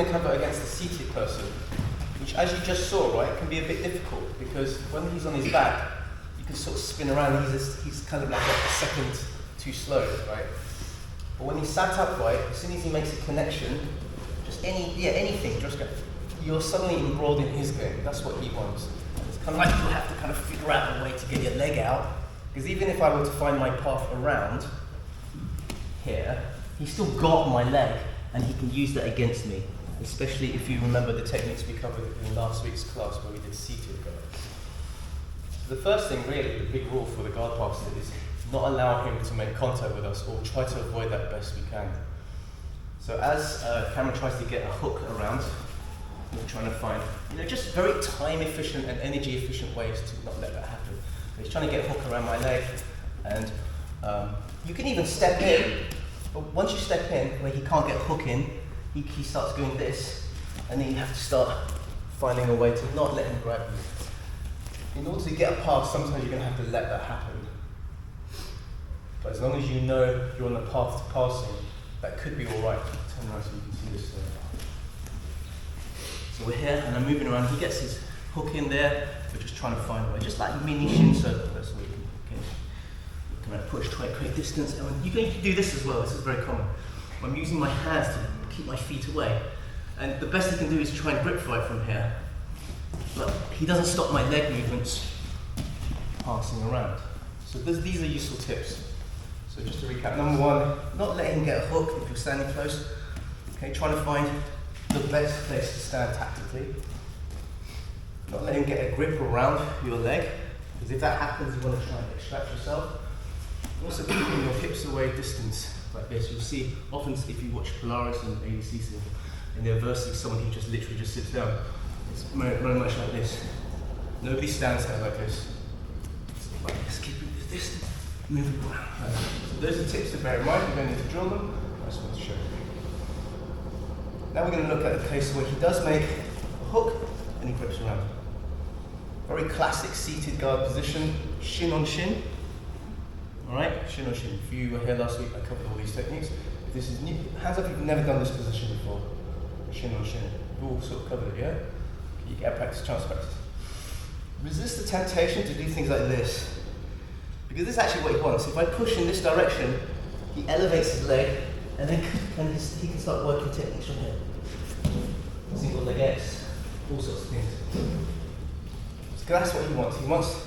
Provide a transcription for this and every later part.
going to cover against the seated person, which, as you just saw, right, can be a bit difficult because when he's on his back, you can sort of spin around. He's kind of like a second too slow, right? But when he's sat upright, as soon as he makes a connection, just anything, just go, you're suddenly embroiled in his game. That's what he wants. And it's kind of like you have to kind of figure out a way to get your leg out, because even if I were to find my path around here, he's still got my leg, and he can use that against me, especially if you remember the techniques we covered in last week's class where we did seated guard. So the first thing, really, the big rule for the guard passer is not allow him to make contact with us or try to avoid that best we can. So as Cameron tries to get a hook around, we're trying to find, just very time efficient and energy efficient ways to not let that happen. He's trying to get a hook around my leg, and you can even step in. But once you step in, where he can't get a hook in, he starts doing this, and then you have to start finding a way to not let him grab you. In order to get a pass, sometimes you're going to have to let that happen. But as long as you know you're on the path to passing, that could be all right. Turn around so you can see this. So we're here, and I'm moving around. He gets his hook in there. We're just trying to find a way, just like mini Shin circle. That's what we can push to create distance. And you can do this as well. This is very common. I'm using my hands to keep my feet away, and the best he can do is try and grip fight from here. But he doesn't stop my leg movements passing around. So these are useful tips. So just to recap, number one, not letting him get a hook if you're standing close. Okay, trying to find the best place to stand tactically. Not letting him get a grip around your leg, because if that happens, you want to try and extract yourself. Also keeping your hips away distance like this. You'll see often if you watch Polaris and ADC and they're versing someone who just literally just sits down. It's very much like this. Nobody stands there like this. It's like this, keeping this distance, moving around. So those are tips to bear in mind. You don't need to drill them. I just want to show you. Now we're going to look at a case where he does make a hook and he grips around. Very classic seated guard position, shin on shin. Alright, shin on shin. If you were here last week, I covered all these techniques. If this is new, hands up if you've never done this position before. Shin on shin. We've all sort of covered it, yeah? You get a chance to practice. Resist the temptation to do things like this, because this is actually what he wants. If I push in this direction, he elevates his leg, and then he can start working techniques from here. Single leg X, all sorts of things. So that's what he wants. He wants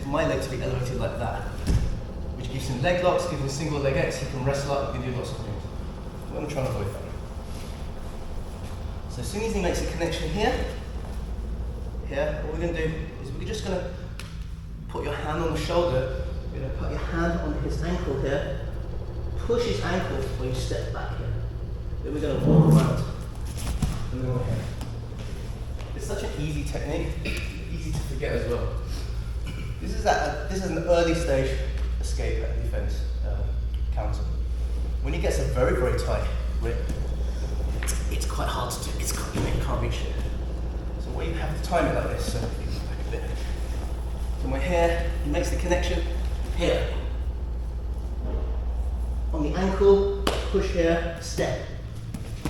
my leg to be elevated like that, which gives him leg locks, gives him single leg X. He can wrestle up, he can do lots of things. So I'm trying to avoid that. So as soon as he makes a connection here, what we're going to do is we're just going to put your hand on the shoulder. You're going to put your hand on his ankle here, push his ankle while you step back here. Then we're going to walk around and then we're here. It's such an easy technique, easy to forget as well. This is an early stage escape and defense counter. When he gets a very, very tight grip, it's quite hard to do. You can't reach it. So we have to time it like this. So back a bit. So we're here. He makes the connection here. On the ankle, push here, step.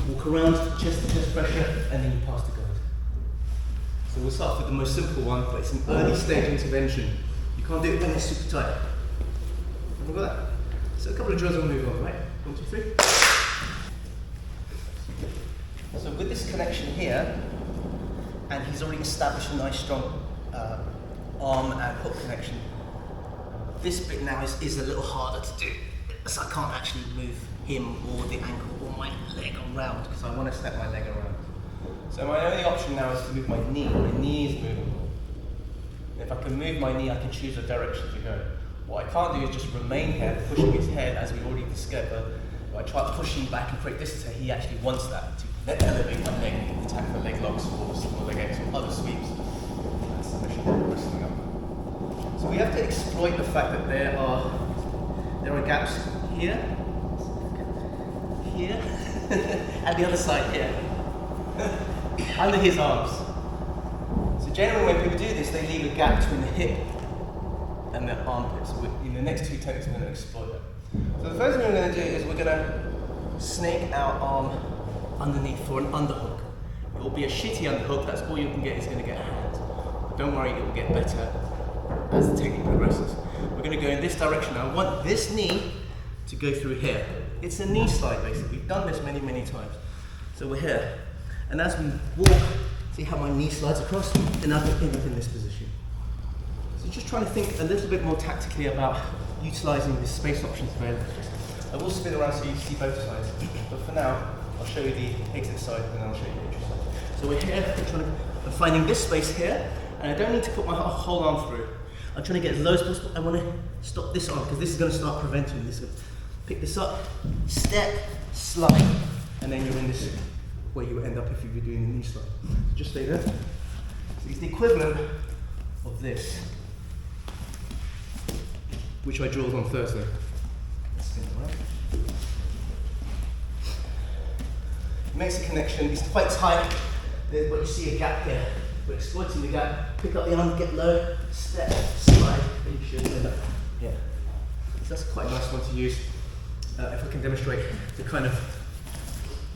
Walk around, chest to chest pressure, and then you pass the guard. So we'll start with the most simple one, but it's an early stage intervention. You can't do it when it's super tight. Have we got that? So a couple of drills we'll move on, right? 1, 2, 3. So with this connection here, and he's already established a nice strong arm and hook connection, this bit now is a little harder to do. So I can't actually move him or the ankle or my leg around because I want to step my leg around. So my only option now is to move my knee. My knee is movable. If I can move my knee, I can choose a direction to go. What I can't do is just remain here, pushing his head as we already discovered. If I try to push him back and create distance, he actually wants that to elevate my leg and attack the leg locks or single leg X or other sweeps. That's the mission wrestling up. So we have to exploit the fact that there are gaps here, and the other side here, under his arms. So generally when people do this, they leave a gap between the hip and the armpit. So in the next two techniques, we're going to exploit that. So the first thing we're going to do is we're going to snake our arm underneath for an underhook. It will be a shitty underhook, that's all you can get is going to get a hand. But don't worry, it will get better as the technique progresses. We're going to go in this direction. I want this knee to go through here. It's a knee slide basically. We've done this many, many times. So we're here. And as we walk, see how my knee slides across, and I'll end up in this position. So just trying to think a little bit more tactically about utilising the space options available. I will spin around so you see both sides, but for now, I'll show you the exit side and then I'll show you the entry side. So we're here, I'm finding this space here, and I don't need to put my whole arm through. I'm trying to get as low as possible. I want to stop this arm because this is going to start preventing this. Pick this up, step, slide, and then you're in this where you would end up if you were doing the knee slide. So just stay there. So it's the equivalent of this, which I drilled on Thursday. Spin it around. It makes a connection. It's quite tight. There's what you see a gap here. We're exploiting the gap. Pick up the arm, get low, step, slide, and you should end up here. So that's quite a nice one to use. If I can demonstrate the kind of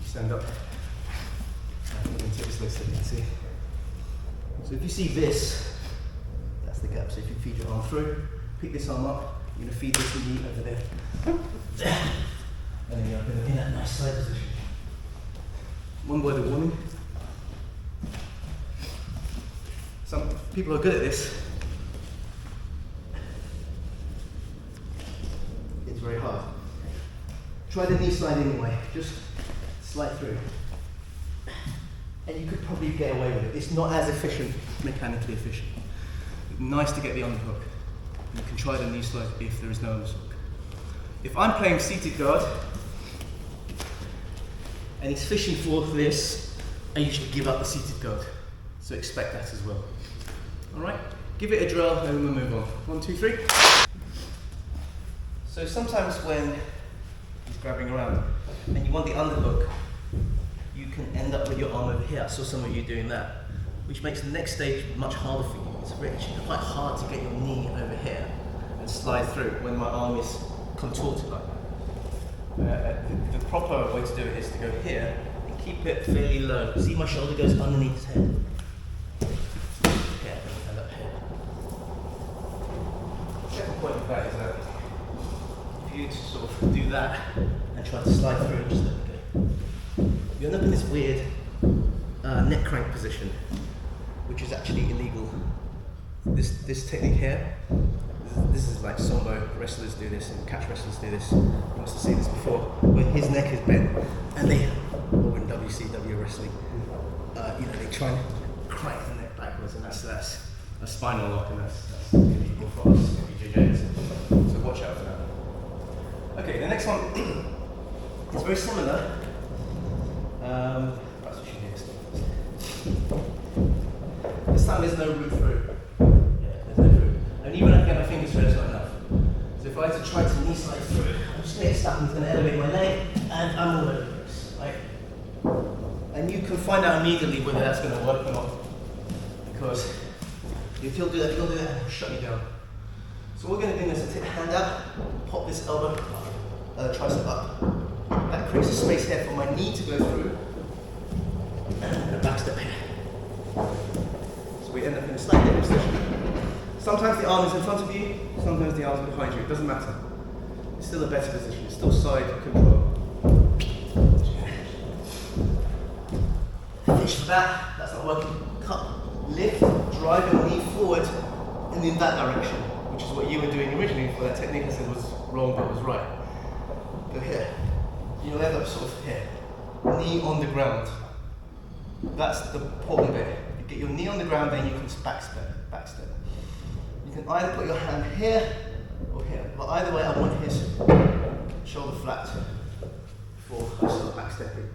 stand up. I'm going to take this leg so you can see. So if you see this, that's the gap. So if you feed your arm through, pick this arm up, you're going to feed this knee over there. And then you're going to be in that nice side position. One word of warning. Some people are good at this. It's very hard. Try the knee slide anyway. Just slide through. And you could probably get away with it. It's not as efficient, mechanically efficient. Nice to get the underhook. You can try the knee slide if there is no underhook. If I'm playing seated guard, and he's fishing for this, I usually give up the seated guard. So expect that as well. Alright, give it a drill and we'll move on. 1, 2, 3. So sometimes when he's grabbing around and you want the underhook, you can end up with your arm over here. I saw some of you doing that, which makes the next stage much harder for you. It's actually quite hard to get your knee over here and slide through when my arm is contorted like that. The proper way to do it is to go here and keep it fairly low. See my shoulder goes underneath his head. Yeah, and up here. The second point of that is that if you sort of do that and try to slide through and just let it go, you end up in this weird neck crank position, which is actually illegal. This technique here, this is like sambo wrestlers do this and catch wrestlers do this. You must have seen this before, where his neck is bent and they, or in WCW wrestling, they try and crank the neck backwards, and that's a spinal lock, and that's illegal for us JJs. So watch out for that. Okay, the next one is very similar. Perhaps we should do this one first. This time there's no route through. And even if I get my fingers through, it's not enough. So if I had to try to knee slide through, I'm just going to get stuck and it's going to elevate my leg, and I'm all over the place. Right? And you can find out immediately whether that's going to work or not. Because if you'll do that, it'll shut you down. So what we're going to do is take a hand out, pop this elbow, tricep up. That creates a space here for my knee to go through, and a back step here. So we end up in a slightly different position. Sometimes the arm is in front of you, sometimes the arm is behind you, it doesn't matter. It's still a better position, it's still side control. Fish for that, that's not working. Cut, lift, drive your knee forward and in that direction, which is what you were doing originally for that technique I said was wrong but was right. Go here. You'll end up sort of here. Knee on the ground. That's the important bit. You get your knee on the ground, then you can back step. You can either put your hand here or here, but either way I want his shoulder flat before I start back stepping.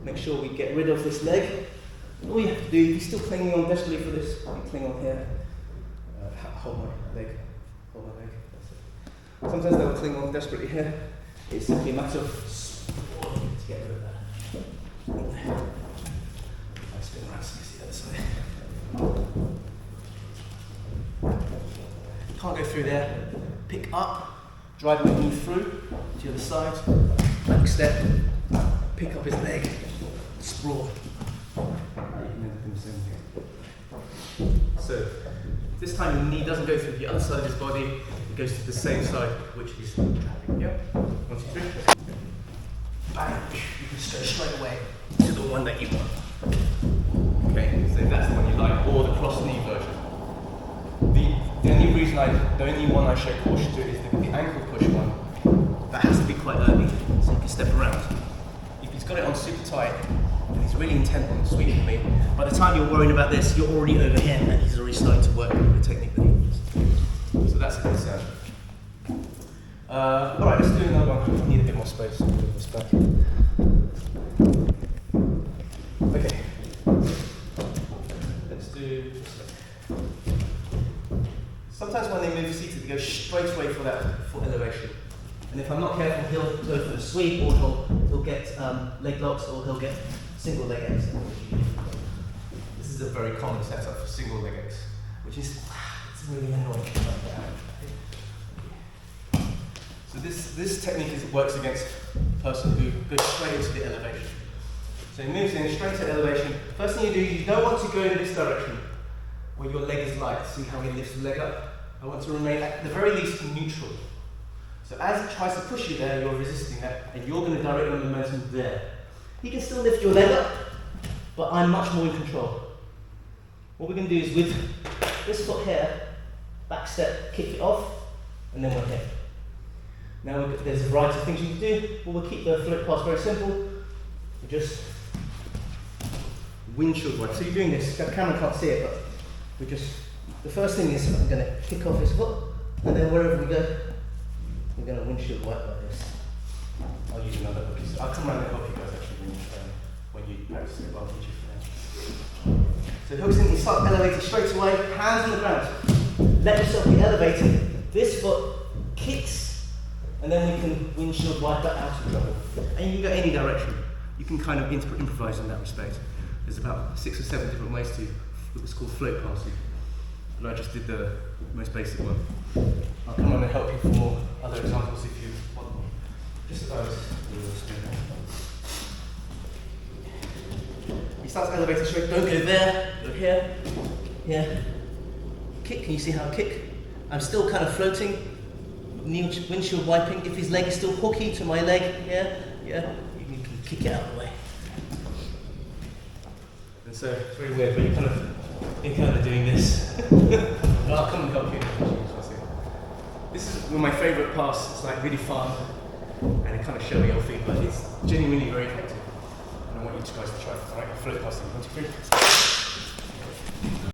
Make sure we get rid of this leg. All you have to do, if you're still clinging on desperately for this, you cling on here. Hold my leg. That's it. Sometimes they'll cling on desperately here. It's simply a matter of supporting to get rid of that. I spin around so you see the other side. Can't go through there. Pick up, drive my knee through to the other side, back step, pick up his leg, sprawl. You can end up in the same here. So this time the knee doesn't go through the other side of his body, it goes to the same side which he's trapping. Yeah? 1, 2, 3. Bang! You can go straight away to the one that you want. Okay, so that's the one you like, or the cross knee version. The only one I show caution to is the ankle push one. That has to be quite early, so you can step around. If he's got it on super tight, and he's really intent on sweeping me, by the time you're worrying about this, you're already over here, and he's already starting to work with the technique that he uses. So that's a concern. Alright, let's do another one. I need a bit more space. Move this back. Okay. Let's do this one. Sometimes when they move seated, they go straight away for that foot elevation. And if I'm not careful, he'll go for the sweep, or he'll get leg locks, or he'll get single leg X. This is a very common setup for single leg X, which is it's really annoying. So this technique works against a person who goes straight into the elevation. So he moves in straight to elevation. First thing you do, you don't want to go in this direction where your leg is light. See how he lifts the leg up? I want to remain at the very least neutral. So as it tries to push you there, you're resisting that, and you're going to direct your momentum there. You can still lift your leg up, but I'm much more in control. What we're going to do is with this foot here, back step, kick it off, and then we're here. Now there's a variety of things you can do, but we'll keep the float pass very simple. We just windshield wipe. So you're doing this, the camera can't see it, but we just, the first thing is I'm going to kick off his foot, and then wherever we go, we're going to windshield wipe like this. I'll use another hook. I'll come around and help you guys actually when you practice the advantage. So hooks in, you start elevating straight away, hands on the ground. Let yourself be elevated. This foot kicks, and then we can windshield wipe that out of trouble. And you can go any direction. You can kind of improvise in that respect. There's about 6 or 7 different ways to, it was called float passing. But I just did the most basic one. I'll come on and help you for more other examples if you want them. Just about he starts elevating straight, don't go there, go here, here. Kick, can you see how I kick? I'm still kind of floating, windshield wiping. If his leg is still hooky to my leg, yeah, you can kick it out of the way. And so it's very weird, but you're kind of doing this. Well, I'll come and help you. This is one of my favourite pass. It's like really fun, and it kind of show your feet, but it's genuinely very effective. And I want you guys to try it. Alright, float passing. 1, 2, 3.